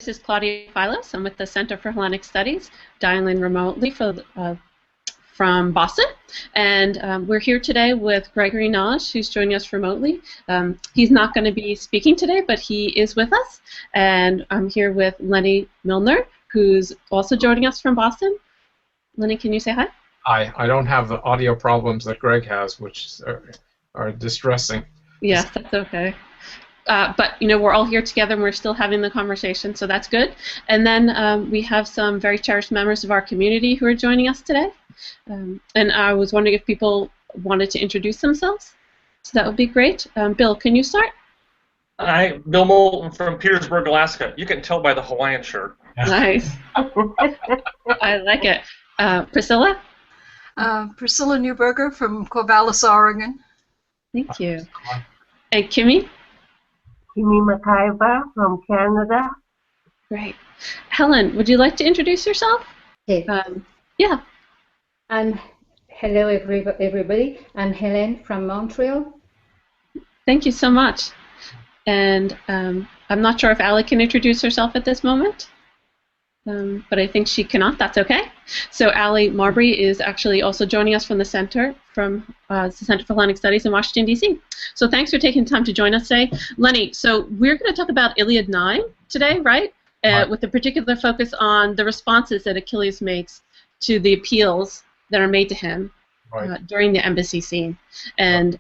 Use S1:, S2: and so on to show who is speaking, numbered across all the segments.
S1: This is Claudia Filos. I'm with the Center for Hellenic Studies, dialing remotely from Boston. And we're here today with Gregory Nagy, who's joining us remotely. He's not going to be speaking today, but he is with us. And I'm here with Leonard Muellner, who's also joining us from Boston. Lenny, can you say hi?
S2: Hi. I don't have the audio problems that Greg has, which are distressing.
S1: Yes, that's okay. But we're all here together and we're still having the conversation, so that's good. And then we have some very cherished members of our community who are joining us today. And I was wondering if people wanted to introduce themselves. So that would be great. Bill, can you start?
S3: Hi, Bill Moulton from Petersburg, Alaska. You can tell by the Hawaiian shirt.
S1: Nice. I like it. Priscilla?
S4: Priscilla Newberger from Corvallis, Oregon.
S1: Thank you. And Kimmy?
S5: Kimi Makaiba from Canada.
S1: Great. Helen, would you like to introduce yourself?
S6: Okay.
S1: Yeah.
S6: Hello, everybody. I'm Helen from Montreal.
S1: Thank you so much. And I'm not sure if Ali can introduce herself at this moment, but I think she cannot. That's okay. So Ali Marbury is actually also joining us from the Center for Hellenic Studies in Washington, D.C. So thanks for taking the time to join us today. Lenny, so we're going to talk about Iliad 9 today, right? With a particular focus on the responses that Achilles makes to the appeals that are made to him during the embassy scene. And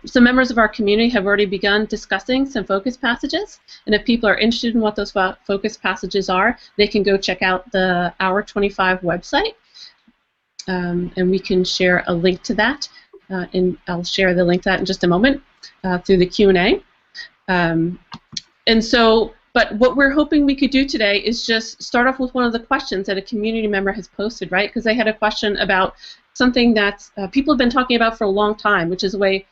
S1: some members of our community have already begun discussing some focus passages, and if people are interested in what those focus passages are, they can go check out the Hour 25 website, and we can share a link to that, and I'll share the link to that in just a moment through the Q&A. But what we're hoping we could do today is just start off with one of the questions that a community member has posted, right? Because they had a question about something that people have been talking about for a long time, which is the way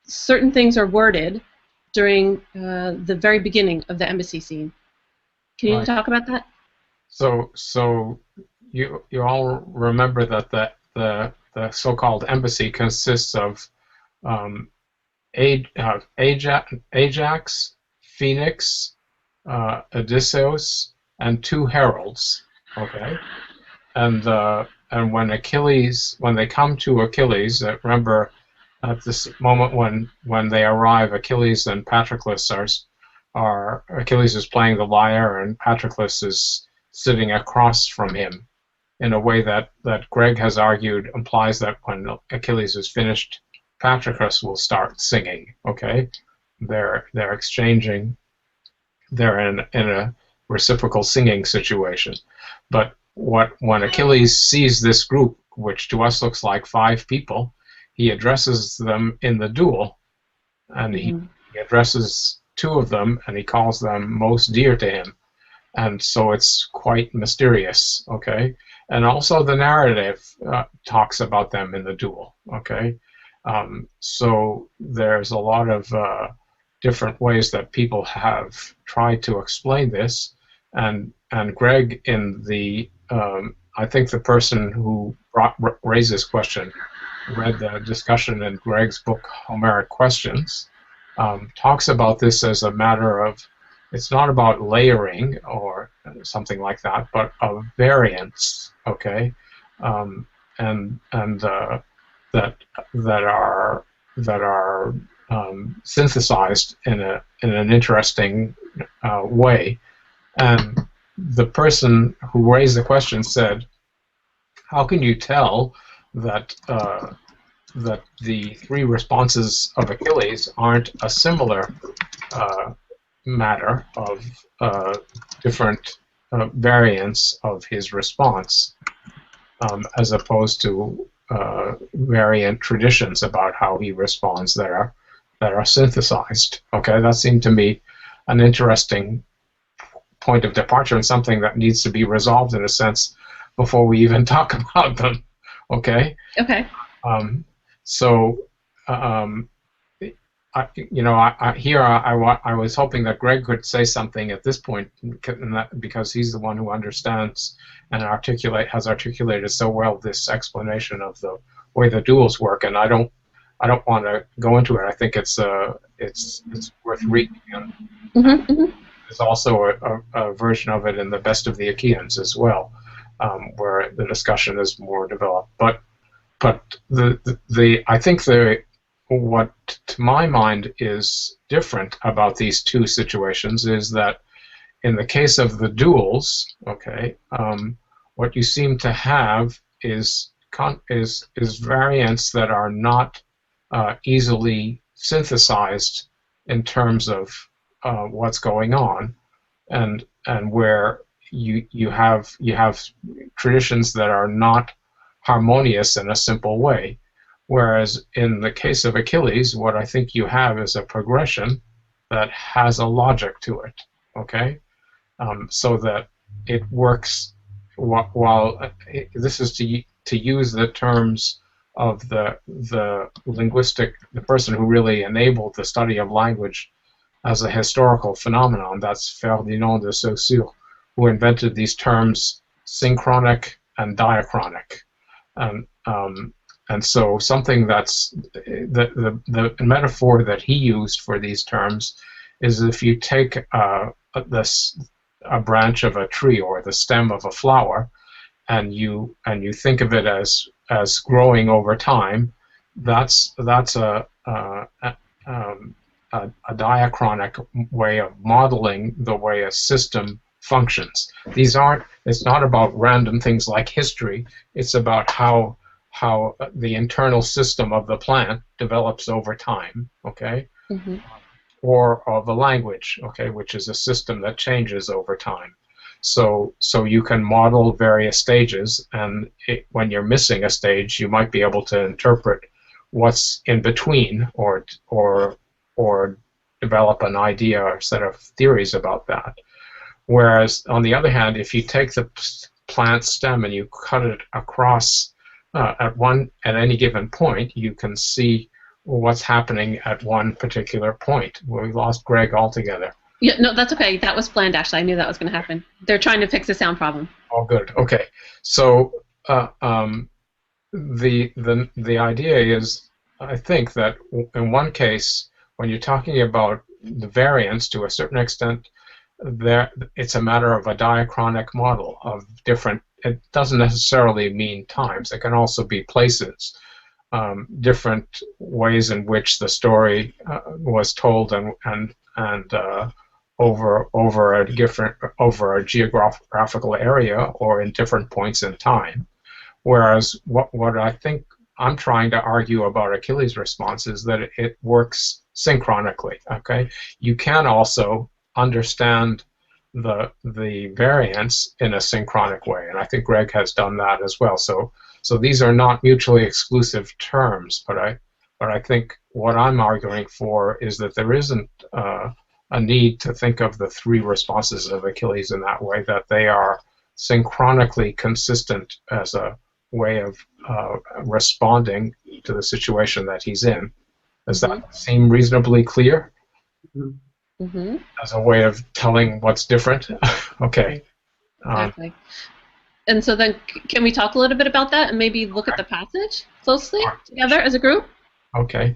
S1: certain things are worded during the very beginning of the embassy scene. Can you talk about that?
S2: So you all remember that the so-called embassy consists of Ajax, Phoenix, Odysseus, and 2 heralds. Okay, and when they come to Achilles, remember at this moment when they arrive, Achilles and Patroclus are Achilles is playing the lyre and Patroclus is sitting across from him in a way that Greg has argued implies that when Achilles is finished, Patroclus will start singing. Okay, they're exchanging. They're in a reciprocal singing situation. But when Achilles sees this group, which to us looks like 5 people, he addresses them in the duel, and he addresses 2 of them, and he calls them most dear to him. And so it's quite mysterious, okay? And also the narrative talks about them in the duel, okay? So there's a lot of different ways that people have tried to explain this, and Greg in the I think the person who raised this question read the discussion in Greg's book Homeric Questions, talks about this as a matter of, it's not about layering or something like that, but of variance, okay, and that are synthesized in an interesting way. And the person who raised the question said, how can you tell that that the 3 responses of Achilles aren't a similar matter of different variants of his response, as opposed to variant traditions about how he responds that are synthesized. Okay, that seemed to me an interesting point of departure and something that needs to be resolved in a sense before we even talk about them. Okay.
S1: Okay.
S2: I was hoping that Greg could say something at this point, because he's the one who understands and has articulated so well this explanation of the way the duels work, and I don't want to go into it. I think it's worth reading. there's also a version of it in the Best of the Achaeans as well, where the discussion is more developed. But I think what to my mind is different about these two situations is that in the case of the duels, okay, what you seem to have is variants that are not easily synthesized in terms of what's going on, and where you have traditions that are not harmonious in a simple way. Whereas in the case of Achilles, what I think you have is a progression that has a logic to it, okay? So that it works while this is to use the terms of the person who really enabled the study of language as a historical phenomenon. That's Ferdinand de Saussure, who invented these terms synchronic and diachronic. And so something that's the metaphor that he used for these terms is if you take a branch of a tree or the stem of a flower, and you think of it as growing over time, that's a diachronic way of modeling the way a system functions. It's not about random things like history. It's about how the internal system of the plant develops over time, okay? Mm-hmm. Or of a language, okay, which is a system that changes over time. So you can model various stages, and when you're missing a stage, you might be able to interpret what's in between, or develop an idea or set of theories about that. Whereas, on the other hand, if you take the plant stem and you cut it across at any given point, you can see what's happening at one particular point. We lost Greg altogether.
S1: Yeah, no, that's okay. That was planned, actually. I knew that was going to happen. They're trying to fix a sound problem.
S2: Oh, good. Okay. So the idea is, I think that in one case, when you're talking about the variance to a certain extent, it's a matter of a diachronic model of different. It doesn't necessarily mean times. It can also be places, different ways in which the story was told, and over a geographical area or in different points in time. Whereas what I think I'm trying to argue about Achilles' response is that it works synchronically. Okay, you can also understand the variance in a synchronic way, and I think Greg has done that as well. So these are not mutually exclusive terms, but I think what I'm arguing for is that there isn't a need to think of the three responses of Achilles in that way, that they are synchronically consistent as a way of responding to the situation that he's in. Does that seem reasonably clear? Mm-hmm. As a way of telling what's different? Okay.
S1: Exactly. And so then, can we talk a little bit about that and maybe look at the passage closely together as a group?
S2: Okay.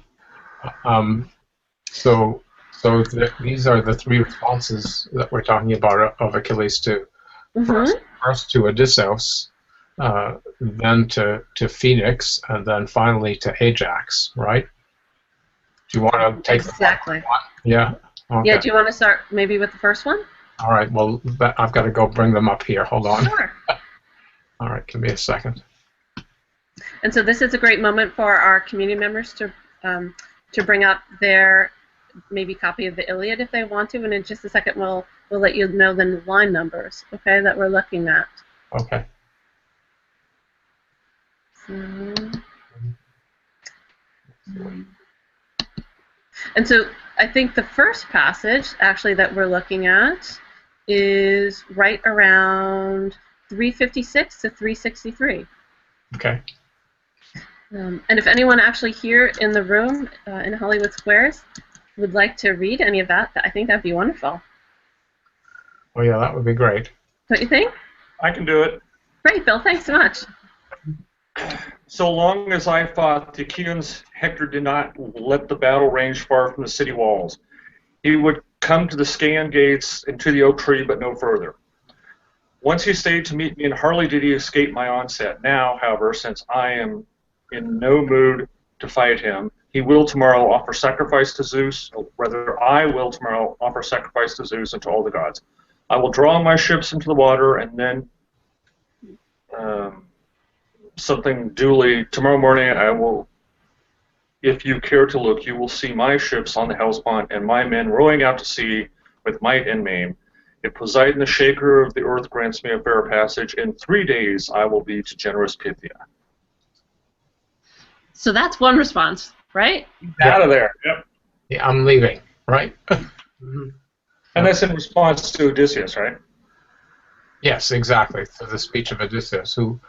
S2: These are the three responses that we're talking about of Achilles to first to Odysseus, then to Phoenix, and then finally to Ajax, right? Do you want to take
S1: exactly
S2: the one? Yeah. Okay.
S1: Yeah. Do you want to start maybe with the first one?
S2: All right. Well, I've got to go bring them up here. Hold on.
S1: Sure.
S2: All right. Give me a second.
S1: And so this is a great moment for our community members to bring up their maybe copy of the Iliad if they want to, and in just a second we'll let you know the line numbers, okay, that we're looking at.
S2: Okay.
S1: And so I think the first passage actually that we're looking at is right around 356 to 363.
S2: Okay.
S1: And if anyone actually here in the room in Hollywood Squares would like to read any of that, I think that'd be wonderful.
S2: Oh yeah, that would be great.
S1: Don't you think?
S3: I can do it.
S1: Great, Bill. Thanks so much.
S3: So long as I fought the Achaeans, Hector did not let the battle range far from the city walls. He would come to the Scaean gates and to the oak tree, but no further. Once he stayed to meet me, and hardly did he escape my onset. Now, however, since I am in no mood to fight him, he will tomorrow offer sacrifice to Zeus, or rather, I will tomorrow offer sacrifice to Zeus and to all the gods. I will draw my ships into the water, and then something duly, tomorrow morning I will, if you care to look, you will see my ships on the Hellespont and my men rowing out to sea with might and main. If Poseidon, the shaker of the earth, grants me a fair passage, in 3 days I will be to generous Pythia.
S1: So that's one response, right?
S3: Out of there. Yep.
S2: Yeah, I'm leaving, right?
S3: And that's in response to Odysseus, right?
S2: Yes, exactly. To the speech of Odysseus, who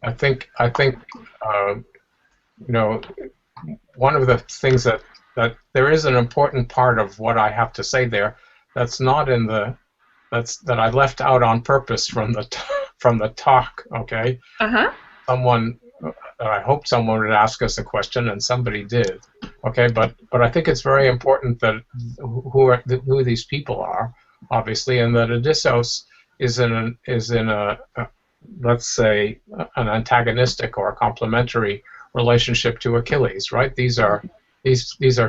S2: I think you know, one of the things that there is an important part of what I have to say there that's not in the that I left out on purpose from the talk. Okay. Someone, I hoped someone would ask us a question, and somebody did. Okay, but I think it's very important that who these people are, obviously, and that Odysseus is in a let's say an antagonistic or a complementary relationship to Achilles, right? These are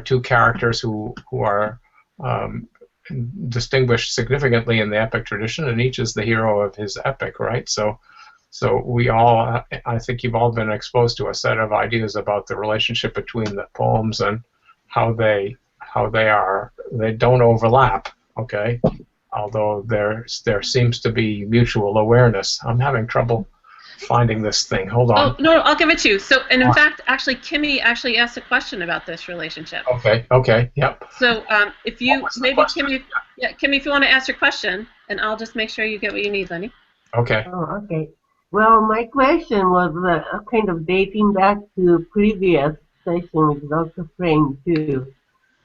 S2: two characters who are distinguished significantly in the epic tradition, and each is the hero of his epic, right? So we all, I think you've all been exposed to a set of ideas about the relationship between the poems and how they don't overlap, okay? Although there seems to be mutual awareness. I'm having trouble finding this thing. Hold on.
S1: Oh, no, I'll give it to you. So, and in fact, actually, Kimmy actually asked a question about this relationship.
S2: Okay, yep.
S1: So, if you, maybe Kimmy, Kimmy, if you want to ask your question, and I'll just make sure you get what you need, Lenny.
S2: Okay.
S5: Oh, okay. Well, my question was kind of dating back to previous session with Dr. Frame, too.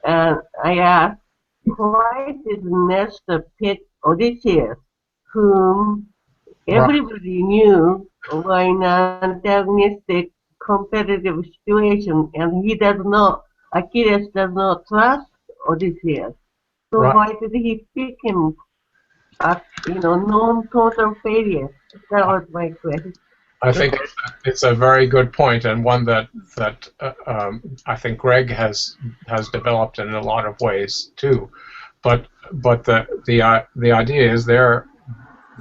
S5: And I asked, why did Nestor pick Odysseus, whom everybody knew were in an antagonistic competitive situation, and Achilles does not trust Odysseus. So why did he pick him as, non-total failure? That was my question.
S2: I think it's a very good point, and one that I think Greg has developed in a lot of ways too. But the idea is the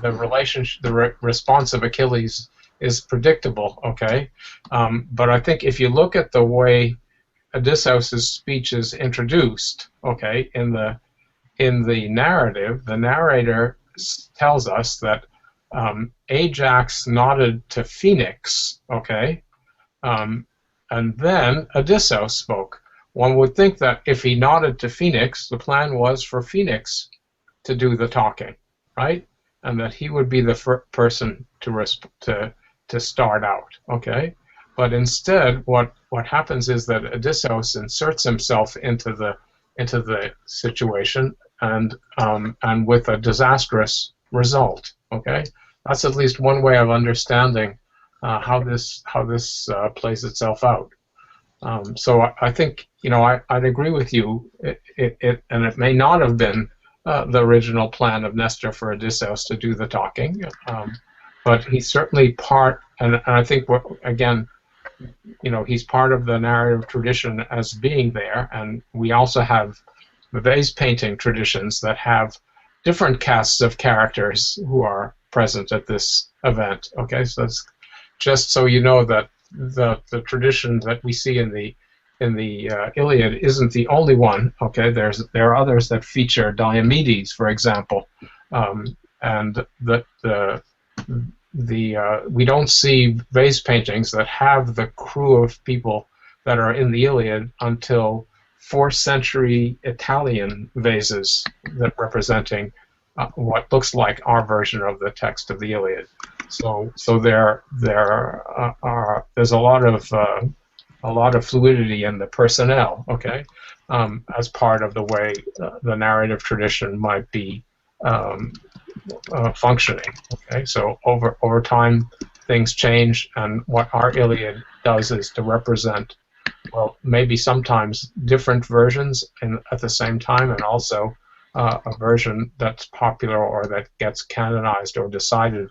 S2: relationship, the response of Achilles is predictable, okay? But I think if you look at the way Odysseus' speech is introduced, okay, in the narrative, the narrator tells us that Ajax nodded to Phoenix, okay, and then Odysseus spoke. One would think that if he nodded to Phoenix, the plan was for Phoenix to do the talking, right? And that he would be the person to start out, okay? But instead, what happens is that Odysseus inserts himself into the situation, and with a disastrous result, okay? That's at least one way of understanding how this plays itself out. So I think I'd agree with you. And it may not have been the original plan of Nestor for Odysseus to do the talking, but he's certainly part. And I think again, he's part of the narrative tradition as being there. And we also have the vase painting traditions that have different casts of characters who are present at this event. Okay, so that's just so you know that the tradition that we see in the Iliad isn't the only one. Okay, there are others that feature Diomedes, for example, and we don't see vase paintings that have the crew of people that are in the Iliad until 4th century Italian vases that representing what looks like our version of the text of the Iliad. So there's a lot of fluidity in the personnel, okay, as part of the way the narrative tradition might be functioning. Okay, so over time things change, and what our Iliad does is to represent, well, maybe sometimes different versions at the same time, and also a version that's popular or that gets canonized or decided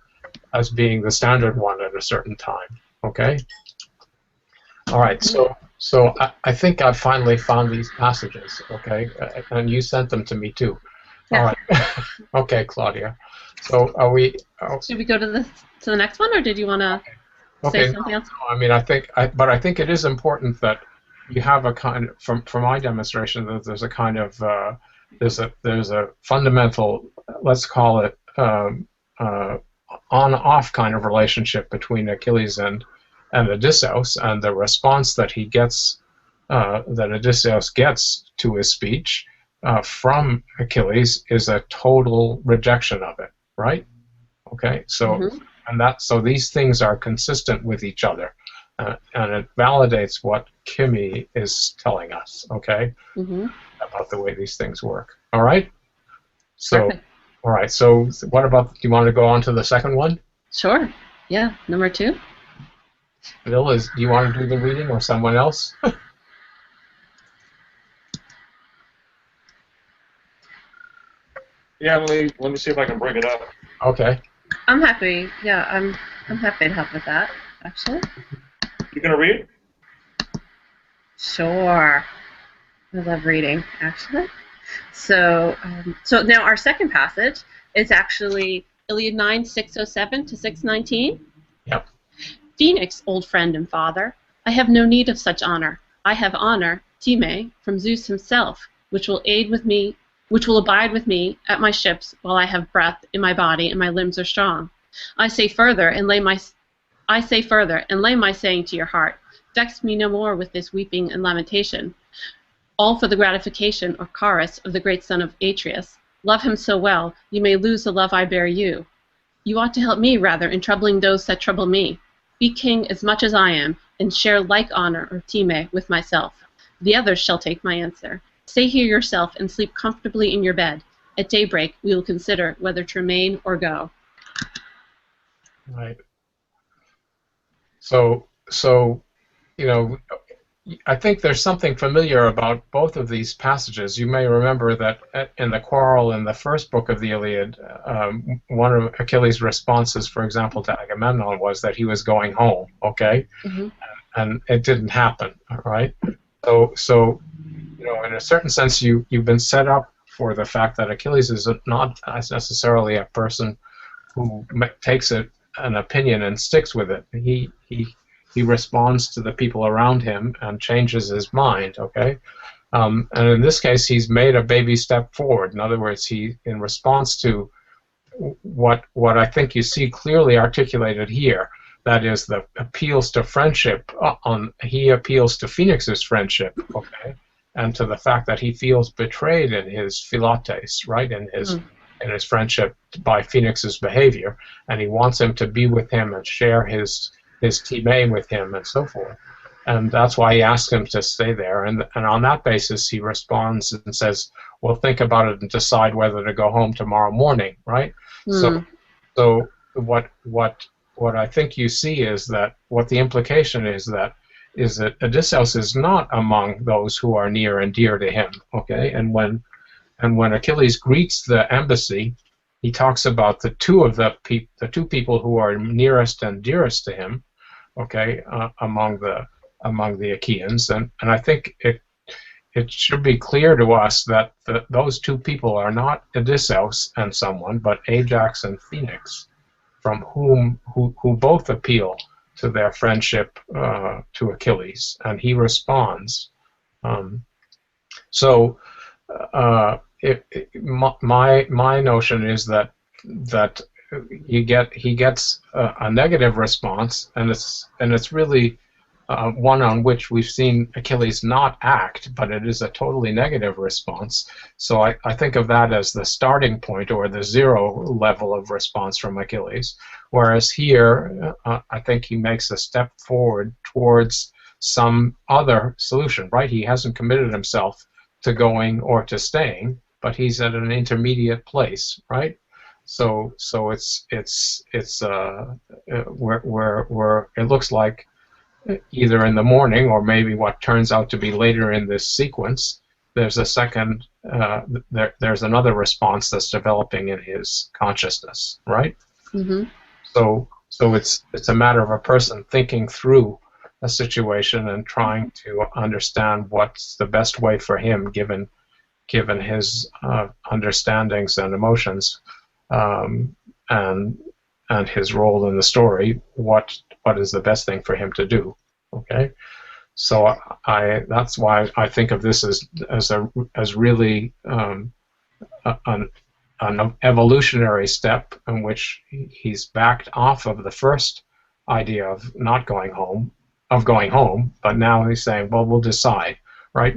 S2: as being the standard one at a certain time. Okay. All right. So I think I've finally found these passages. Okay, and you sent them to me too.
S1: Yeah.
S2: All right. Okay, Claudia. So are we?
S1: Should we go to the next one, or did you want to say something else?
S2: No, I mean, I think it is important that you have a kind of, from my demonstration, that there's a kind of there's a fundamental, let's call it on-off kind of relationship between Achilles and Odysseus, and the response that he gets, that Odysseus gets to his speech from Achilles is a total rejection of it, right? Okay, so so these things are consistent with each other, and it validates what Kimi is telling us, okay, about the way these things work. All right. So,
S1: Perfect.
S2: all right. So, what about? Do you want to go on to the second one?
S1: Sure. Yeah. Number 2.
S2: Bill, do you want to do the reading or someone else?
S3: Yeah, let me see if I can bring it up.
S2: Okay.
S1: I'm happy. Yeah, I'm happy to help with that. Actually.
S3: You gonna read?
S1: Sure. I love reading, actually. So, so now our second passage is actually Iliad 9, 607 to 619.
S2: Yep.
S1: Phoenix, old friend and father, I have no need of such honor. I have honor, Time, from Zeus himself, which will abide with me at my ships while I have breath in my body and my limbs are strong. I say further and lay my saying to your heart. Vex me no more with this weeping and lamentation. All for the gratification or chorus of the great son of Atreus. Love him so well, you may lose the love I bear you. You ought to help me rather in troubling those that trouble me. Be king as much as I am, and share like honor or time with myself. The others shall take my answer. Stay here yourself and sleep comfortably in your bed. At daybreak we will consider whether to remain or go.
S2: Right. So you know, I think there's something familiar about both of these passages. You may remember that in the quarrel in the first book of the Iliad, one of Achilles' responses, for example, to Agamemnon was that he was going home, okay? And it didn't happen, right? So you know, in a certain sense, you've been set up for the fact that Achilles is not necessarily a person who takes an opinion and sticks with it. He responds to the people around him and changes his mind, okay? And in this case, he's made a baby step forward. In other words, in response to what I think you see clearly articulated here, that is the appeals to friendship, he appeals to Phoenix's friendship, okay? And to the fact that he feels betrayed in his philotes, right? In his friendship by Phoenix's behavior, and he wants him to be with him and share his time with him and so forth. And that's why he asks him to stay there. And on that basis, he responds and says, well, think about it and decide whether to go home tomorrow morning, right? So what I think you see is that what the implication is that Odysseus is not among those who are near and dear to him, okay? And when Achilles greets the embassy, he talks about the two people who are nearest and dearest to him, okay, among the Achaeans, and I think it should be clear to us that those two people are not Odysseus and someone, but Ajax and Phoenix, from who both appeal to their friendship to Achilles, and he responds. My notion is that he gets a negative response, and it's really one on which we've seen Achilles not act, but it is a totally negative response. So I think of that as the starting point or the zero level of response from Achilles, whereas here I think he makes a step forward towards some other solution, right? He hasn't committed himself to going or to staying, but he's at an intermediate place, right? So it's where it looks like either in the morning or maybe what turns out to be later in this sequence, there's a second there's another response that's developing in his consciousness, right?
S1: Mm-hmm.
S2: So it's a matter of a person thinking through a situation and trying to understand what's the best way for him, given his understandings and emotions, and his role in the story. What is the best thing for him to do? Okay. So that's why I think of this as really an evolutionary step in which he's backed off of the first idea of not going home, but now he's saying, well, we'll decide, right?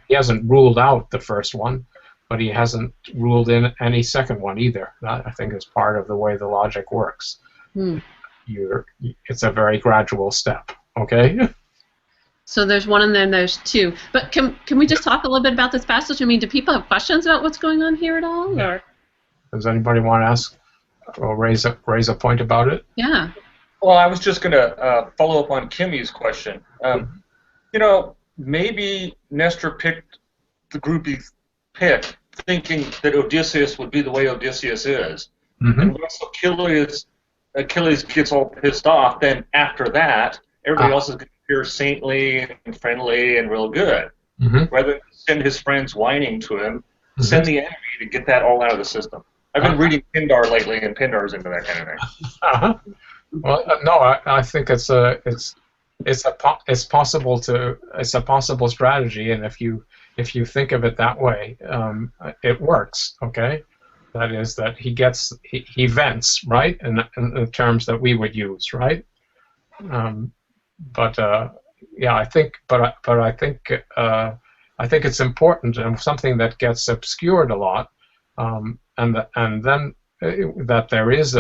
S2: He hasn't ruled out the first one, but he hasn't ruled in any second one either. That, I think, is part of the way the logic works. It's a very gradual step, okay?
S1: So there's one and then there's two. But can we just talk a little bit about this passage? I mean, do people have questions about what's going on here at all?
S2: Yeah.
S1: Or
S2: does anybody want to ask or raise a point about it?
S1: Yeah.
S3: Well, I was just going to follow up on Kimmy's question. Maybe Nestor picked the group he picked thinking that Odysseus would be the way Odysseus is.
S2: Mm-hmm.
S3: And once Achilles gets all pissed off, then after that, everybody else is going to appear saintly and friendly and real good.
S2: Mm-hmm.
S3: Rather than send his friends whining to him, send the enemy to get that all out of the system. I've been reading Pindar lately, and Pindar's into that kind of thing.
S2: Well, no, I think it's a possible strategy, and if you think of it that way, it works. Okay, that is that he vents, right, in the terms that we would use, right. I think it's important and something that gets obscured a lot, and then that there is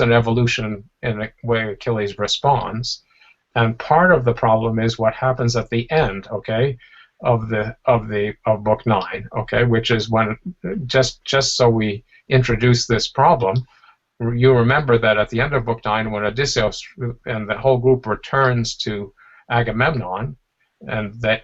S2: an evolution in the way Achilles responds, and part of the problem is what happens at the end, okay, of book 9, okay, which is when just so we introduce this problem. You remember that at the end of book 9, when Odysseus and the whole group returns to Agamemnon, and they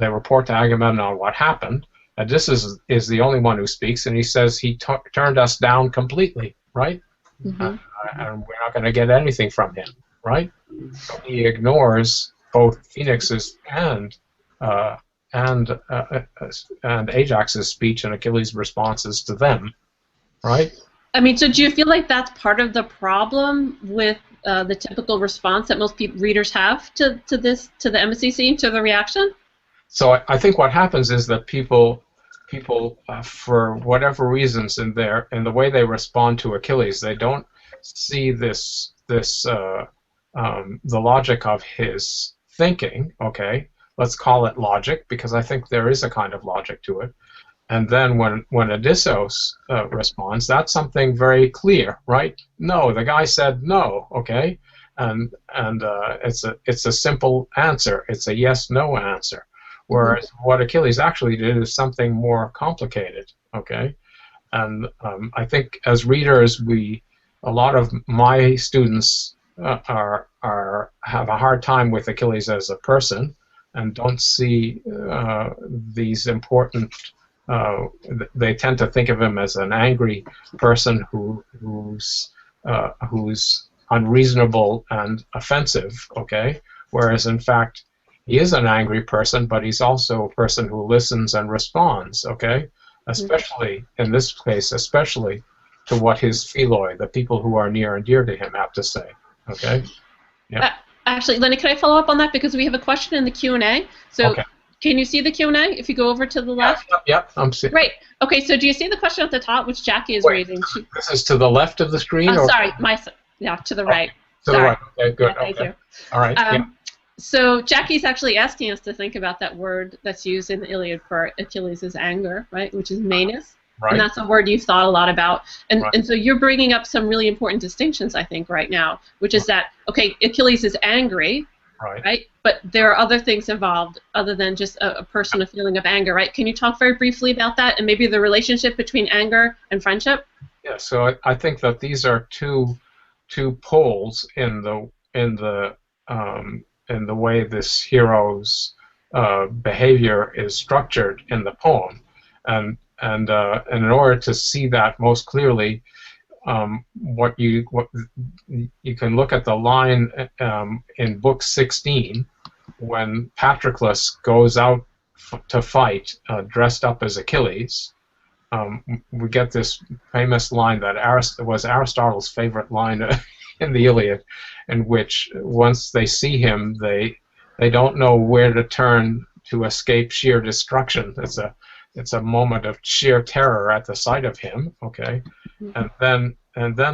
S2: report to Agamemnon what happened. Odysseus is the only one who speaks, and he says he turned us down completely, right? Mm-hmm. And we're not going to get anything from him, right? So he ignores both Phoenix's and Ajax's speech and Achilles' responses to them, right?
S1: I mean, so do you feel like that's part of the problem with the typical response that most readers have to the embassy scene, to the reaction?
S2: So I think what happens is that people for whatever reasons in the way they respond to Achilles, they don't see the logic of his thinking. Okay, let's call it logic, because I think there is a kind of logic to it. And then when Odysseus responds, that's something very clear, right? No, the guy said no, okay, and it's a simple answer. It's a yes/no answer. Whereas what Achilles actually did is something more complicated, okay? And I think as readers, a lot of my students have a hard time with Achilles as a person and don't see these important. They tend to think of him as an angry person who's unreasonable and offensive, okay? Whereas in fact, he is an angry person, but he's also a person who listens and responds, okay? Especially, in this case, especially to what his philoi, the people who are near and dear to him, have to say, okay? Yeah.
S1: Actually, Lenny, can I follow up on that? Because we have a question in the Q&A. So,
S2: okay.
S1: Can you see the Q&A if you go over to the left?
S2: Yep, I'm seeing.
S1: Great. Okay, so do you see the question at the top, which Jackie is raising?
S2: This is to the left of the screen?
S1: Oh, sorry, to the right.
S2: To the right, okay, good.
S1: Yeah, thank you.
S2: All right, yeah.
S1: So Jackie's actually asking us to think about that word that's used in the Iliad for Achilles' anger, right, which is menace. Right. And that's a word you've thought a lot about. And so you're bringing up some really important distinctions, I think, right now, which is that, okay, Achilles is angry, right? But there are other things involved other than just a personal feeling of anger, right? Can you talk very briefly about that and maybe the relationship between anger and friendship?
S2: Yeah, so I think that these are two poles in the way this hero's behavior is structured in the poem, and in order to see that most clearly, what you can look at the line in book 16 when Patroclus goes out to fight dressed up as Achilles. We get this famous line that was Aristotle's favorite line in the Iliad, in which once they see him, they don't know where to turn to escape sheer destruction. It's a moment of sheer terror at the sight of him. Okay, and then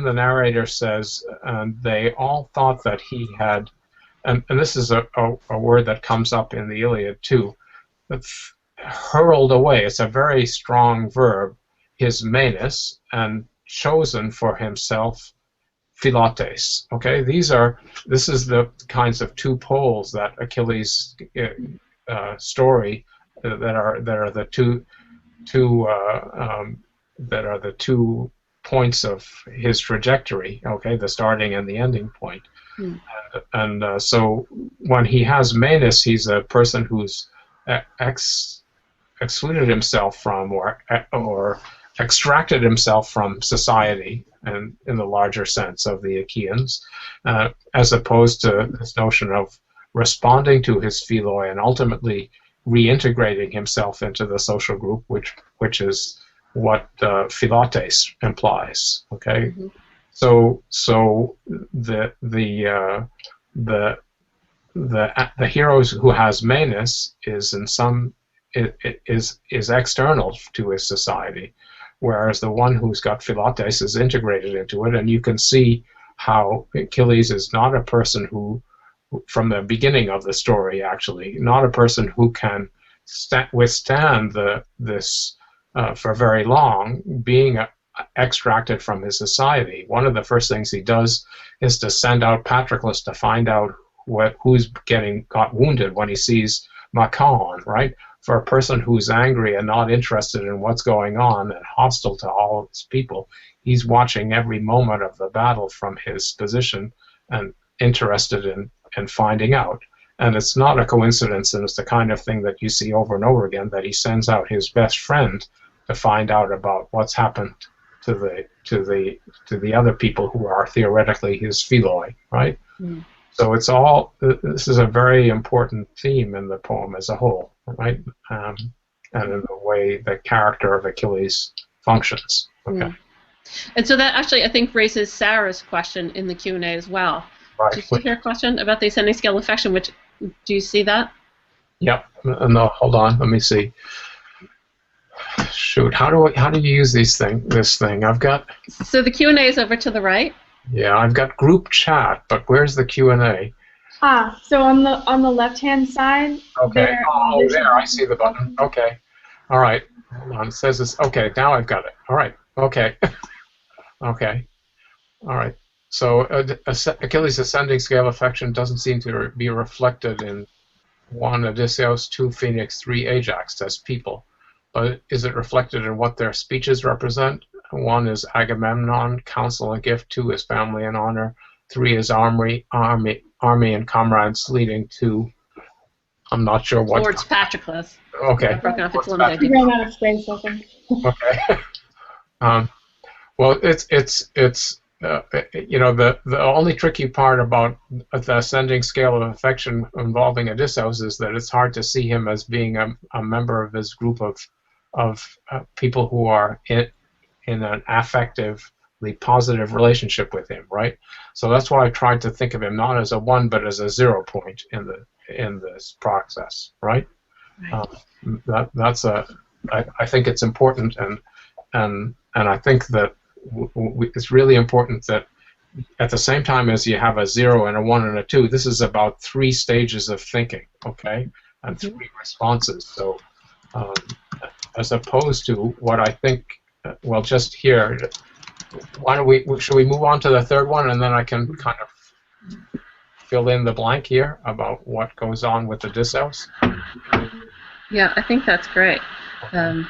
S2: the narrator says, they all thought that he had, and this is a word that comes up in the Iliad too, hurled away. It's a very strong verb, his menis, and chosen for himself philotes. Okay, this is the kinds of two poles that Achilles' story that are the two points of his trajectory. Okay, the starting and the ending point. And so when he has menis, he's a person who's excluded himself from or extracted himself from society, and in the larger sense of the Achaeans, as opposed to this notion of responding to his philoi and ultimately reintegrating himself into the social group, which is what philotes implies. Okay, so the hero who has menis is is external to his society, whereas the one who's got philotes is integrated into it. And you can see how Achilles is not a person who, from the beginning of the story, actually, not a person who can withstand this for very long, being extracted from his society. One of the first things he does is to send out Patroclus to find out who's got wounded when he sees Machaon, right? For a person who's angry and not interested in what's going on and hostile to all of his people, he's watching every moment of the battle from his position and interested in finding out. And it's not a coincidence, and it's the kind of thing that you see over and over again, that he sends out his best friend to find out about what's happened to the other people who are theoretically his philoi, right? So it's all, this is a very important theme in the poem as a whole, right? And in the way the character of Achilles functions. Okay.
S1: And so that actually, I think, raises Sarah's question in the Q&A as well.
S2: Right.
S1: Do you see her question about the ascending scale of affection? Which, do you see that?
S2: Yep. No, hold on. Let me see. Shoot. How do you use this thing? I've got.
S1: So the Q&A is over to the right.
S2: Yeah, I've got group chat, but where's the Q&A?
S7: So on the left-hand side.
S2: Okay. There. I see the button. Okay. All right. Hold on. It says this. Okay. Now I've got it. All right. Okay. Okay. All right. So Achilles' ascending scale affection doesn't seem to be reflected in 1 Odysseus, 2 Phoenix, 3 Ajax as people, but is it reflected in what their speeches represent? 1 is Agamemnon, counsel and gift. 2 is family and honor. 3 is army and comrades, leading to, I'm not sure what.
S1: Towards Patroclus.
S2: Okay.
S7: He ran out of space, I think.
S2: Okay. Well, it's you know, the only tricky part about the ascending scale of affection involving Odysseus is that it's hard to see him as being a member of his group of people who are in an affectively positive relationship with him, right? So that's why I tried to think of him not as a 1 but as a 0 point in this process, right? That's I think it's important, and I think that it's really important that at the same time as you have a 0 and a 1 and a 2, this is about 3 stages of thinking, okay, and 3 responses. So as opposed to what I think, well, just here, should we move on to the third one, and then I can kind of fill in the blank here about what goes on with Odysseus?
S1: Yeah, I think that's great. And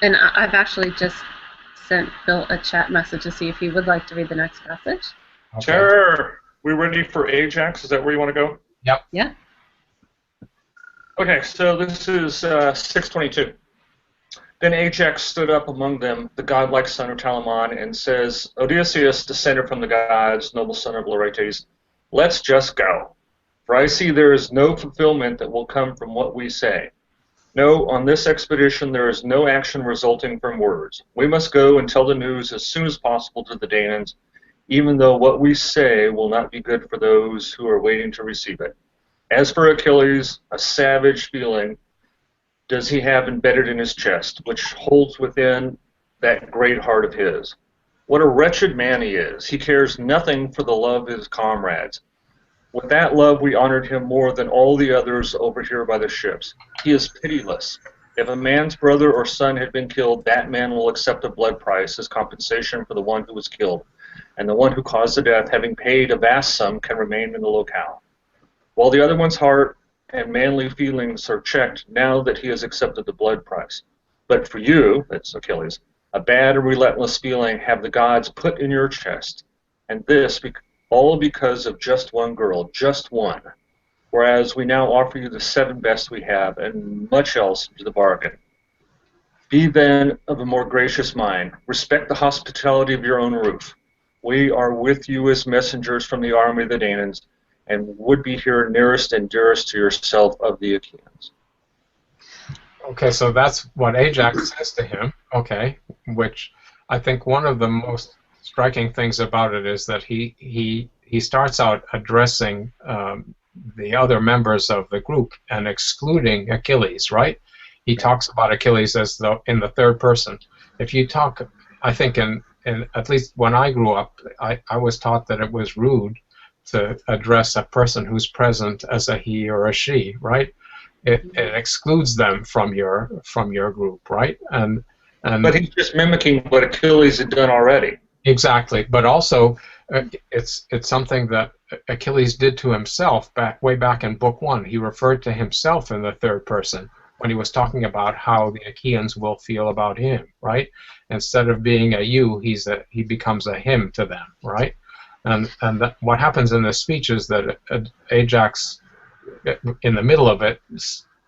S1: I've actually just sent Bill a chat message to see if he would like to read the next passage.
S2: Okay.
S3: Sure. We ready for Ajax? Is that where you want to go?
S2: Yep.
S1: Yeah.
S3: Okay, so this is 622. Then Ajax stood up among them, the godlike son of Telamon, and says, Odysseus, descended from the gods, noble son of Laertes, let's just go. For I see there is no fulfillment that will come from what we say. No, on this expedition there is no action resulting from words. We must go and tell the news as soon as possible to the Danaans, even though what we say will not be good for those who are waiting to receive it. As for Achilles, a savage feeling does he have embedded in his chest, which holds within that great heart of his. What a wretched man he is. He cares nothing for the love of his comrades. With that love we honored him more than all the others over here by the ships. He is pitiless. If a man's brother or son had been killed, that man will accept a blood price as compensation for the one who was killed, and the one who caused the death, having paid a vast sum, can remain in the locale. While the other one's heart and manly feelings are checked now that he has accepted the blood price. But for you, that's Achilles, a bad and relentless feeling have the gods put in your chest, and this all because of just one girl, just one, whereas we now offer you the 7 best we have and much else to the bargain. Be then of a more gracious mind. Respect the hospitality of your own roof. We are with you as messengers from the army of the Danaans, and would be here nearest and dearest to yourself of the Achaeans.
S2: Okay, so that's what Ajax says to him, okay, which I think one of the most striking things about it is that he starts out addressing the other members of the group and excluding Achilles, right? He talks about Achilles as though in the third person. If you talk, I think in at least when I grew up, I was taught that it was rude to address a person who's present as a he or a she, right? It excludes them from your group, right? And
S3: but he's just mimicking what Achilles had done already.
S2: Exactly, but also it's something that Achilles did to himself way back in Book 1. He referred to himself in the third person when he was talking about how the Achaeans will feel about him, right? Instead of being a you, he becomes a him to them, right? And what happens in this speech is that Ajax, in the middle of it,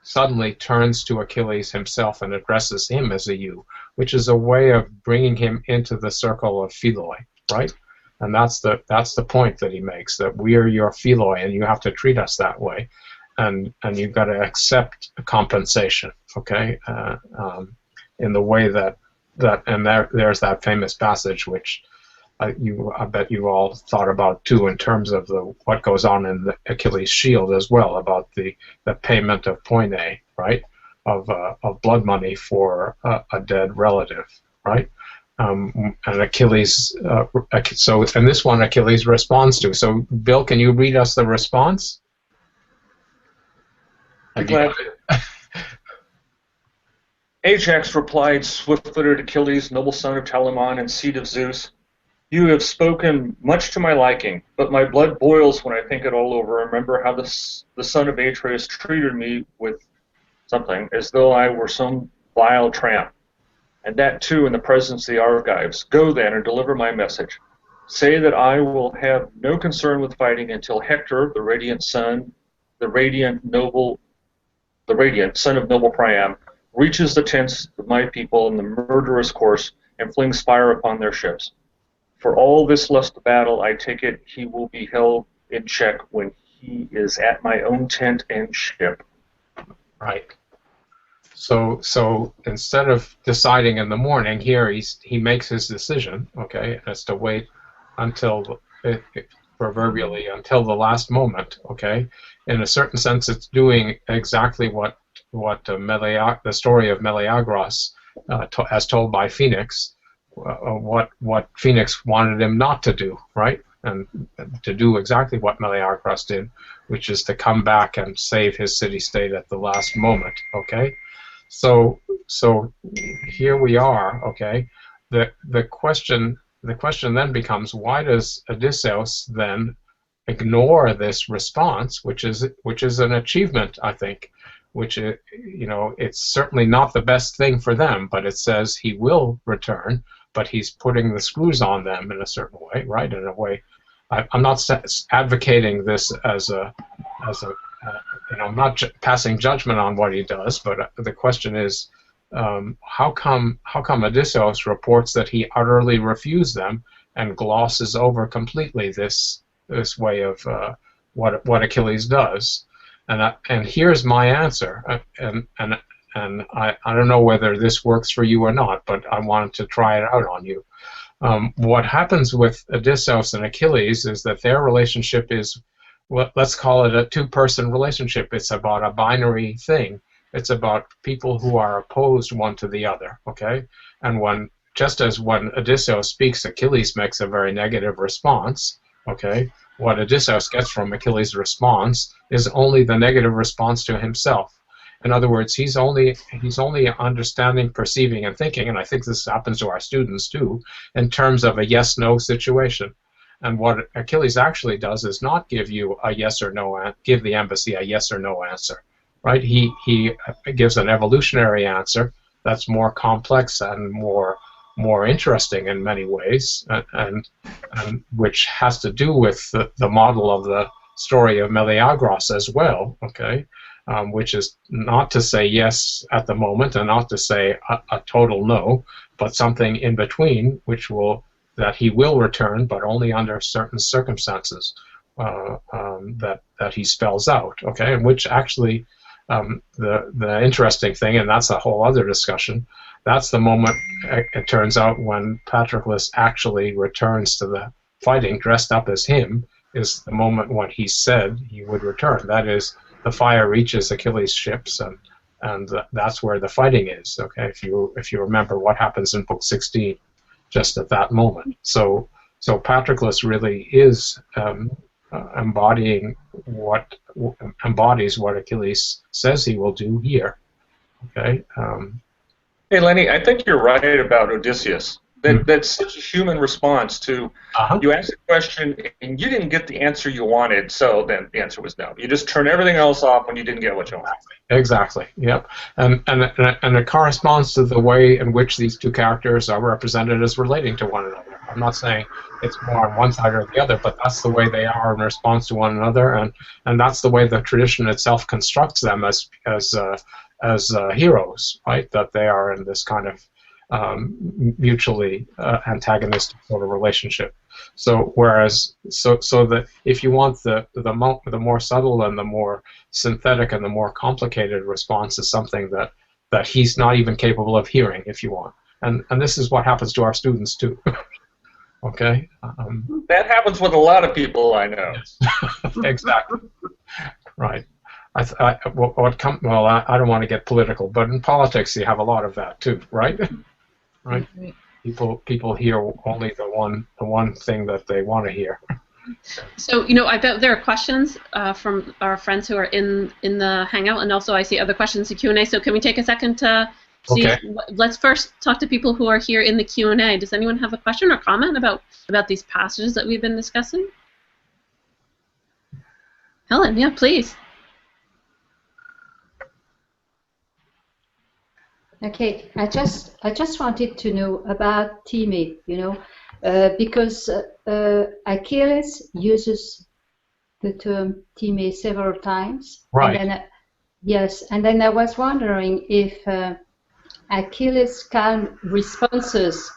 S2: suddenly turns to Achilles himself and addresses him as a you, which is a way of bringing him into the circle of philoi, right? And that's the point that he makes, that we are your philoi and you have to treat us that way, and you've got to accept compensation, okay? In the way that and there's that famous passage which I bet you all thought about too, in terms of what goes on in the Achilles' shield as well, about the payment of poiné, right, of blood money for a dead relative, right, and Achilles. So in this one, Achilles responds to. So Bill, can you read us the response?
S3: Ajax replied, swift-footed Achilles, noble son of Telamon and seed of Zeus. You have spoken much to my liking, but my blood boils when I think it all over. Remember how the son of Atreus treated me with something, as though I were some vile tramp, and that too in the presence of the Argives. Go then and deliver my message. Say that I will have no concern with fighting until Hector, the radiant son of noble Priam, reaches the tents of my people in the murderous course and flings fire upon their ships. For all this lust of battle, I take it he will be held in check when he is at my own tent and ship.
S2: Right. So instead of deciding in the morning, here he makes his decision, okay, as to wait until, proverbially, until the last moment, okay. In a certain sense, it's doing exactly what the story of Meleagros, as told by Phoenix, what Phoenix wanted him not to do, right? And to do exactly what Meleagros did, which is to come back and save his city-state at the last moment, okay? So here we are, okay? The question then becomes, why does Odysseus then ignore this response, which is an achievement, I think, which it's certainly not the best thing for them, but it says he will return, but he's putting the screws on them in a certain way, right? In a way, I'm not advocating this as I'm not passing judgment on what he does, but the question is, how come Odysseus reports that he utterly refused them and glosses over completely this way of what Achilles does? And here's my answer, and I don't know whether this works for you or not, but I wanted to try it out on you. What happens with Odysseus and Achilles is that their relationship is, let's call it a two-person relationship. It's about a binary thing. It's about people who are opposed one to the other, okay? And just as when Odysseus speaks, Achilles makes a very negative response, okay? What Odysseus gets from Achilles' response is only the negative response to himself. In other words, he's only understanding, perceiving, and thinking, and I think this happens to our students too, in terms of a yes-no situation. And what Achilles actually does is not give you a yes or no, give the embassy a yes or no answer, right? He gives an evolutionary answer that's more complex and more interesting in many ways, and which has to do with the model of the story of Meleagros as well, okay? Which is not to say yes at the moment and not to say a total no, but something in between, that he will return, but only under certain circumstances that he spells out, okay? And which actually, the interesting thing, and that's a whole other discussion, that's the moment, it turns out, when Patroclus actually returns to the fighting dressed up as him, is the moment when he said he would return. That is, the fire reaches Achilles' ships, and that's where the fighting is. Okay, if you remember what happens in Book 16, just at that moment. So Patroclus really is embodies what Achilles says he will do here. Okay.
S3: Hey, Lenny, I think you're right about Odysseus. That's such a human response to, you asked a question and you didn't get the answer you wanted, so then the answer was no. You just turn everything else off when you didn't get what you wanted.
S2: Exactly. Yep. And it corresponds to the way in which these two characters are represented as relating to one another. I'm not saying it's more on one side or the other, but that's the way they are in response to one another, and that's the way the tradition itself constructs them as heroes, right? That they are in this kind of mutually antagonistic sort of relationship. So that if you want the more subtle and the more synthetic and the more complicated response is something that he's not even capable of hearing, if you want. And this is what happens to our students too. Okay.
S3: That happens with a lot of people I know.
S2: Yes. Exactly. Right. I don't want to get political, but in politics you have a lot of that too, right? Right. People hear only the one thing that they want to hear.
S1: So I bet there are questions from our friends who are in the Hangout, and also I see other questions in Q&A. So can we take a second to see?
S2: Okay.
S1: Let's first talk to people who are here in the Q&A. Does anyone have a question or comment about these passages that we've been discussing? Helen, yeah, please.
S6: Okay, I just wanted to know about teammate, because Achilles uses the term teammate several times.
S2: Right.
S6: And then I was wondering if Achilles' calm responses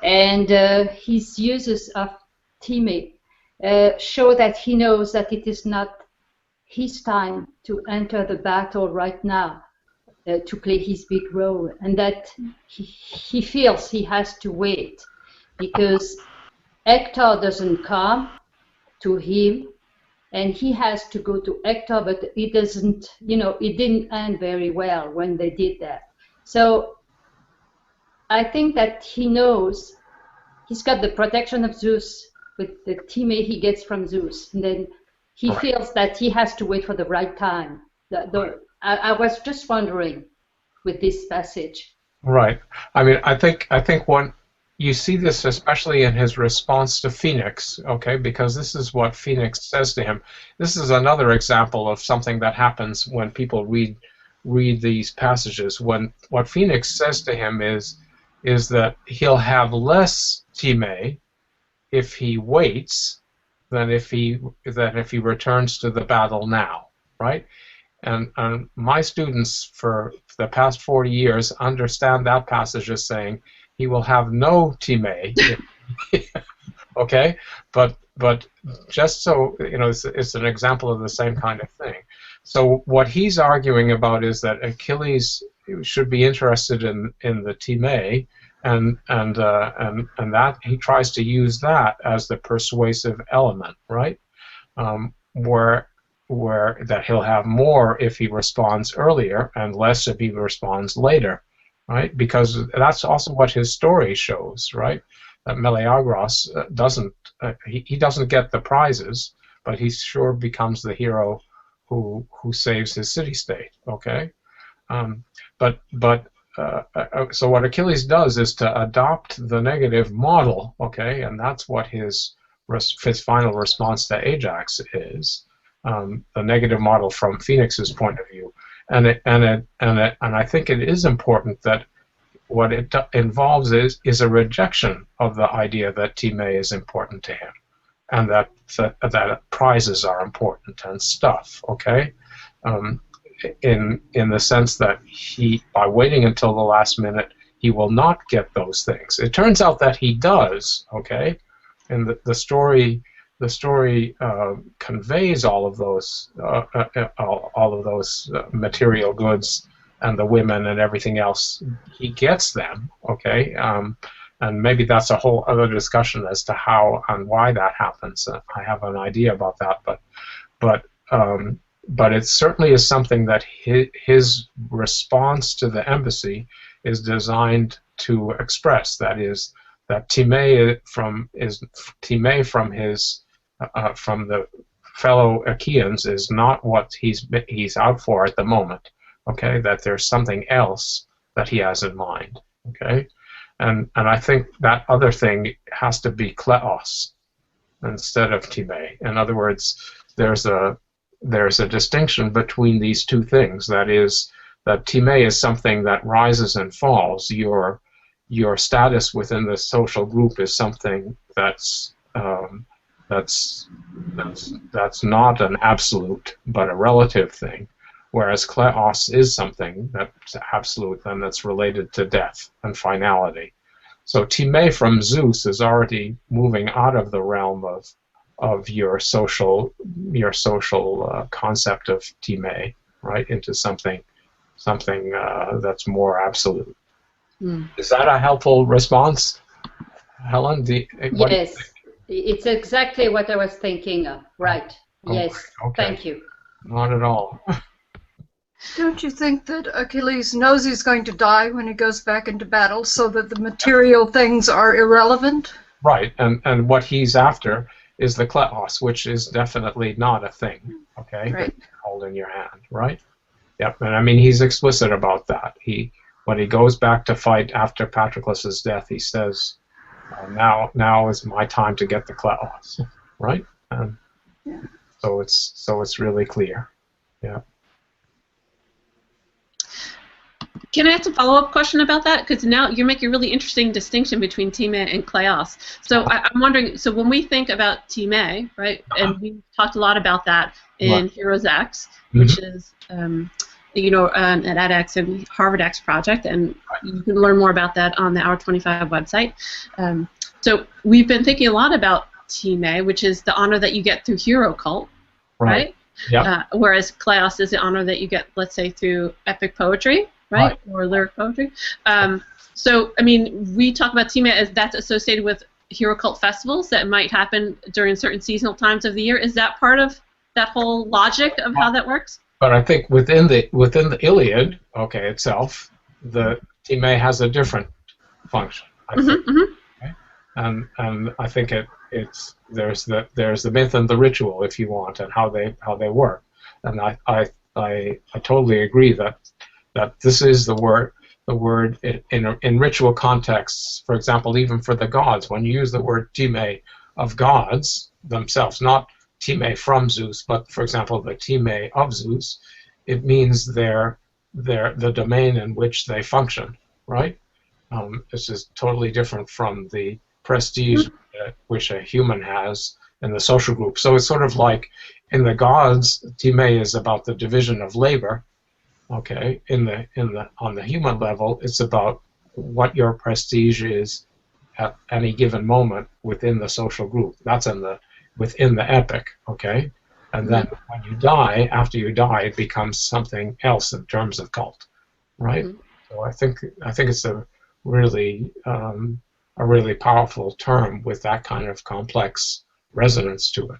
S6: and his uses of teammate show that he knows that it is not his time to enter the battle right now. To play his big role, and that he feels he has to wait because Hector doesn't come to him, and he has to go to Hector, but it doesn't, it didn't end very well when they did that. So I think that he knows he's got the protection of Zeus with the teammate he gets from Zeus, and then he feels that he has to wait for the right time. I was just wondering with this passage.
S2: Right. I mean, I think when you see this, especially in his response to Phoenix, okay, because this is what Phoenix says to him. This is another example of something that happens when people read these passages. When what Phoenix says to him is that he'll have less time if he waits than if he returns to the battle now. right? And my students for the past 40 years understand that passage as saying he will have no time. Okay, but just so you know, it's an example of the same kind of thing. So what he's arguing about is that Achilles should be interested in the time, and that he tries to use that as the persuasive element, right? Where that he'll have more if he responds earlier and less if he responds later, right? Because that's also what his story shows, right? That Meleagros doesn't he doesn't get the prizes, but he sure becomes the hero who saves his city-state. Okay, so what Achilles does is to adopt the negative model. Okay, and that's what his final response to Ajax is. The negative model from Phoenix's point of view, and I think it is important that what it involves is a rejection of the idea that time is important to him, and that prizes are important and stuff. Okay, in the sense that by waiting until the last minute, he will not get those things. It turns out that he does. Okay, and the story conveys all of those material goods and the women and everything else. He gets them, okay, and maybe that's a whole other discussion as to how and why that happens. I have an idea about that, but it certainly is something that his response to the embassy is designed to express. That is, that time from the fellow Achaeans is not what he's out for at the moment. Okay, that there's something else that he has in mind. Okay, and I think that other thing has to be kleos instead of time. In other words, there's a distinction between these two things. That is, that time is something that rises and falls. Your status within the social group is something that's not an absolute but a relative thing. Whereas kleos is something that's absolute and that's related to death and finality. So time from Zeus is already moving out of the realm of your social concept of time, right, into something that's more absolute. Is that a helpful response, Helen?
S6: Yes, it's exactly what I was thinking of. Right. Yes.
S2: Okay.
S6: Thank you.
S2: Not at all.
S4: Don't you think that Achilles knows he's going to die when he goes back into battle, so that the material things are irrelevant?
S2: Right, and what he's after is the kleos, which is definitely not a thing, okay,
S4: right,
S2: that you hold in your hand, right? Yep, and I mean, he's explicit about that. When he goes back to fight after Patroclus's death, he says, now is my time to get the kleos, right?
S4: Yeah.
S2: So it's really clear, yeah.
S1: Can I ask a follow-up question about that? Because now you're making a really interesting distinction between time and kleos. So I'm wondering, so when we think about time, right, and we talked a lot about that in Heroes X, which is, an edX and Harvard X project, and you can learn more about that on the Hour 25 website. So we've been thinking a lot about time, which is the honor that you get through hero cult, right?
S2: Yeah.
S1: Whereas kleos is the honor that you get, let's say, through epic poetry. Right? Or lyric poetry. So, I mean, we talk about time as that's associated with hero cult festivals that might happen during certain seasonal times of the year. Is that part of that whole logic of how that works?
S2: But I think within the Iliad, okay, itself, the time has a different function. I think. Okay? And I think there's the myth and the ritual, if you want, and how they work. And I totally agree that this is the word in ritual contexts. For example, even for the gods, when you use the word time of gods themselves, not time from Zeus, but for example the time of Zeus, it means the domain in which they function, right? This is totally different from the prestige which a human has in the social group. So it's sort of like in the gods, time is about the division of labor. Okay, on the human level, it's about what your prestige is at any given moment within the social group. That's within the epic. Okay, and then when you die, after you die, it becomes something else in terms of cult, right? So I think it's a really powerful term with that kind of complex resonance to it.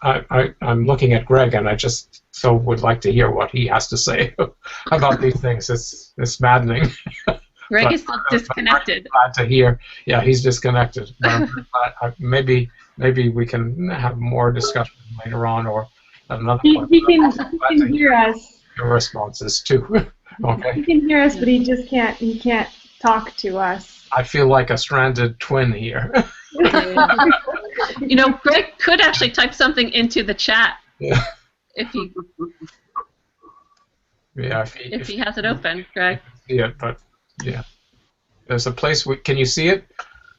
S2: I'm looking at Greg, and I just so would like to hear what he has to say about these things. It's maddening.
S1: Greg is still disconnected.
S2: I'm glad to hear. Yeah, he's disconnected. Maybe we can have more discussion later on, or another point.
S7: He can hear us.
S2: Your responses too. Okay.
S7: He can hear us, but he just can't. He can't talk to us.
S2: I feel like a stranded twin here.
S1: You know, Greg could actually type something into the chat if he has it open, Greg.
S2: Yeah, but yeah, there's a place. Can you see it?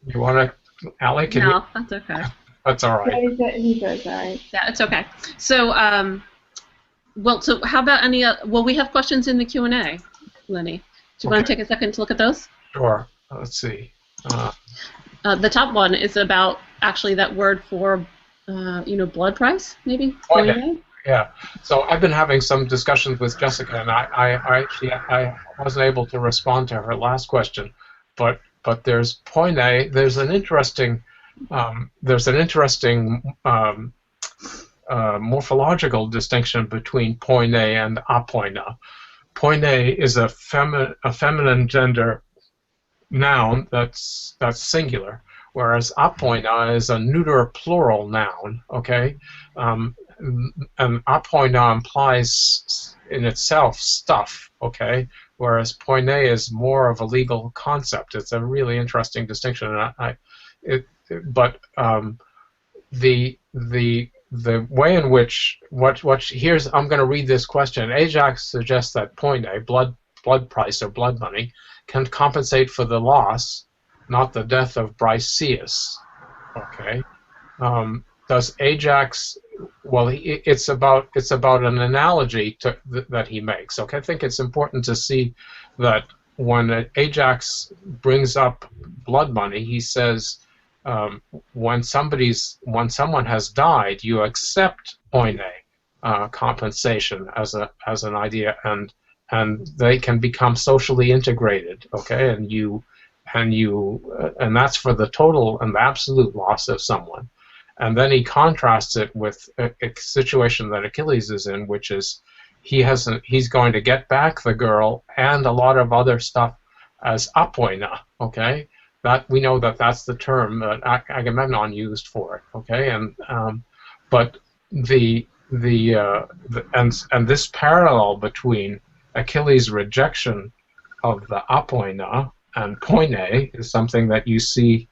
S2: You want to, Allie?
S1: No, that's okay.
S2: That's all right.
S7: Yeah, he does, all right.
S1: Yeah, it's okay. So, well, so how about any? Well, we have questions in the Q&A, Lenny. Do you want to take a second to look at those?
S2: Sure. Let's see.
S1: The top one is about actually that word for, blood price, maybe?
S2: Yeah. So I've been having some discussions with Jessica, and I wasn't able to respond to her last question, but there's poine. There's an interesting morphological distinction between poine and apoina. Poine is a feminine gender noun that's singular, whereas apoina is a neuter plural noun. Okay, and apoina implies in itself stuff. Okay, whereas poine is more of a legal concept. It's a really interesting distinction. But the way in which here's I'm going to read this question. Ajax suggests that poine, blood price or blood money, can compensate for the loss, not the death of Briseis. Okay. Does Ajax? Well, it's about an analogy that he makes. Okay, I think it's important to see that when Ajax brings up blood money, he says when someone has died, you accept poine compensation as an idea, and they can become socially integrated. Okay, and that's for the total and the absolute loss of someone. And then he contrasts it with a situation that Achilles is in, which is he's going to get back the girl and a lot of other stuff as apoina. Okay, that we know that's the term that Agamemnon used for it. Okay, but and this parallel between Achilles' rejection of the apoina and poine is something that you see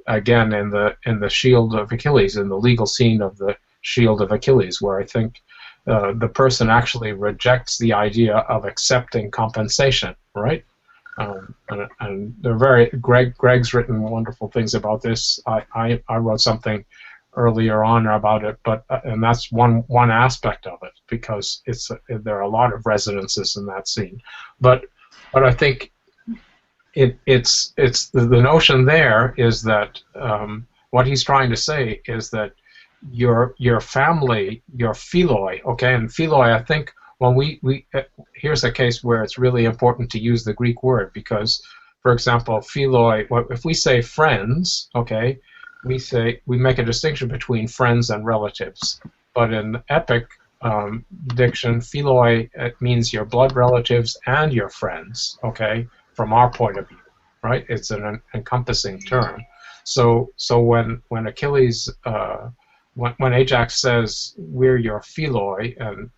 S2: again in the Shield of Achilles, in the legal scene of the Shield of Achilles, where I think the person actually rejects the idea of accepting compensation, right? And they're Greg's written wonderful things about this. I wrote something earlier on about it, and that's one aspect of it, because there are a lot of resonances in that scene. But I think it's the notion there is that what he's trying to say is that your family, your philoi, okay, and philoi, I think when we here's a case where it's really important to use the Greek word, because, for example, philoi, if we say friends, okay, we make a distinction between friends and relatives, but in epic diction, philoi, it means your blood relatives and your friends, okay, from our point of view, right? It's an encompassing term. So when Achilles, when Ajax says we're your philoi, and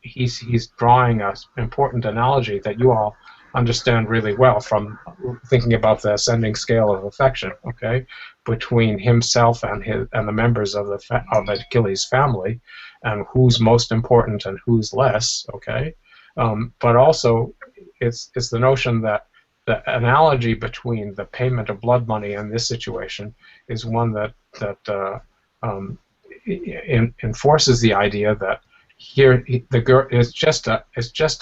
S2: he's drawing an important analogy that you all understand really well from thinking about the ascending scale of affection, okay, between himself and the members of Achilles' family, and who's most important and who's less, okay. But also, it's the notion that the analogy between the payment of blood money and this situation is one that enforces the idea that here the girl is just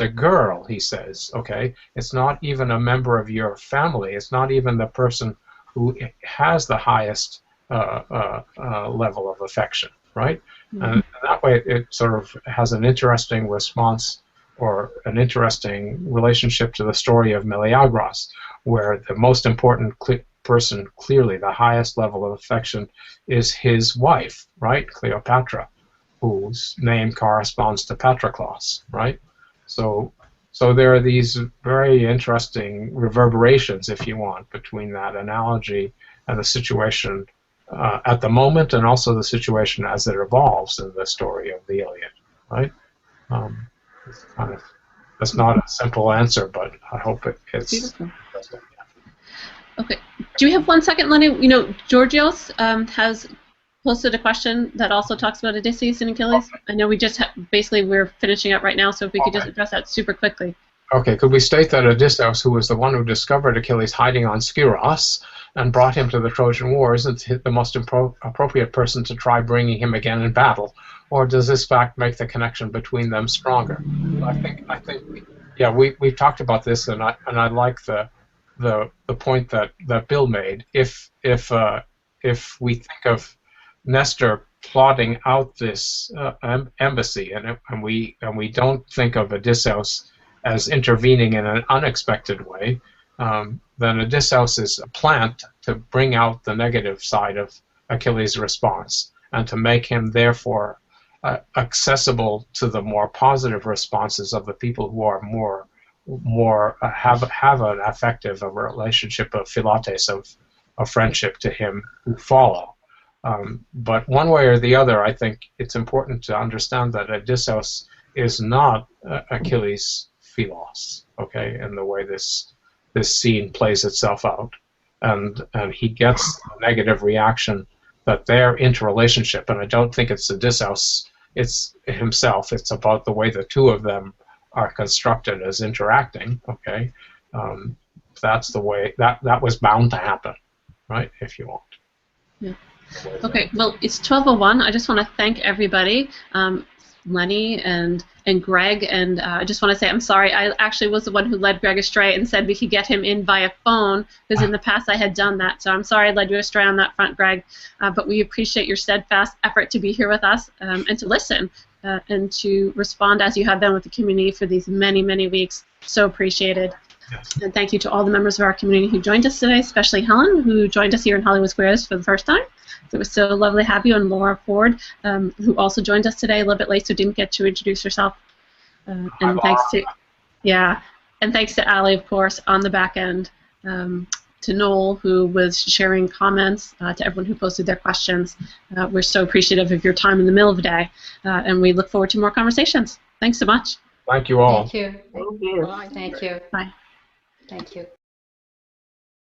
S2: a girl, he says. Okay, it's not even a member of your family. It's not even the person who has the highest level of affection, right? Mm-hmm. And that way it sort of has an interesting response or an interesting relationship to the story of Meleagros, where the most important person, clearly the highest level of affection, is his wife, right, Cleopatra, whose name corresponds to Patroclus, right? So there are these very interesting reverberations, if you want, between that analogy and the situation at the moment, and also the situation as it evolves in the story of the Iliad, right? That's not a simple answer, but I hope it's interesting. Yeah.
S1: Okay. Do we have 1 second, Lenny? You know, Georgios has posted a question that also talks about Odysseus and Achilles. Okay. I know we just basically we're finishing up right now, so if we could just address that super quickly.
S2: Okay. Could we state that Odysseus, who was the one who discovered Achilles hiding on Skyros and brought him to the Trojan War, isn't the most appropriate person to try bringing him again in battle? Or does this fact make the connection between them stronger? I think, yeah, we've talked about this, and I like the point that Bill made. If we think of Nestor plotting out this embassy, and we don't think of Odysseus as intervening in an unexpected way, then Odysseus is a plant to bring out the negative side of Achilles' response and to make him therefore accessible to the more positive responses of the people who are more have an affective a relationship of philates, of friendship to him, who follow. But one way or the other, I think it's important to understand that Odysseus is not Achilles' philos, okay, in the way this scene plays itself out, and he gets a negative reaction that their interrelationship, and I don't think it's Odysseus, it's himself, it's about the way the two of them are constructed as interacting, okay. That's the way that was bound to happen, right, if you want.
S1: Yeah. Okay, well, it's 12:01. I just want to thank everybody, Lenny and Greg, and I just want to say I'm sorry. I actually was the one who led Greg astray and said we could get him in via phone, because in the past I had done that. So I'm sorry I led you astray on that front, Greg. But we appreciate your steadfast effort to be here with us and to listen and to respond as you have been with the community for these many, many weeks. So appreciated. Yes. And thank you to all the members of our community who joined us today, especially Helen, who joined us here in Hollywood Squares for the first time. It was so lovely to have you, and Laura Ford, who also joined us today a little bit late, so didn't get to introduce herself. And thanks to Allie, of course, on the back end, to Noel, who was sharing comments, to everyone who posted their questions. We're so appreciative of your time in the middle of the day, and we look forward to more conversations. Thanks so much.
S2: Thank you all.
S6: Thank you.
S5: Thank you.
S6: Thank you.
S1: Bye.
S6: Thank you.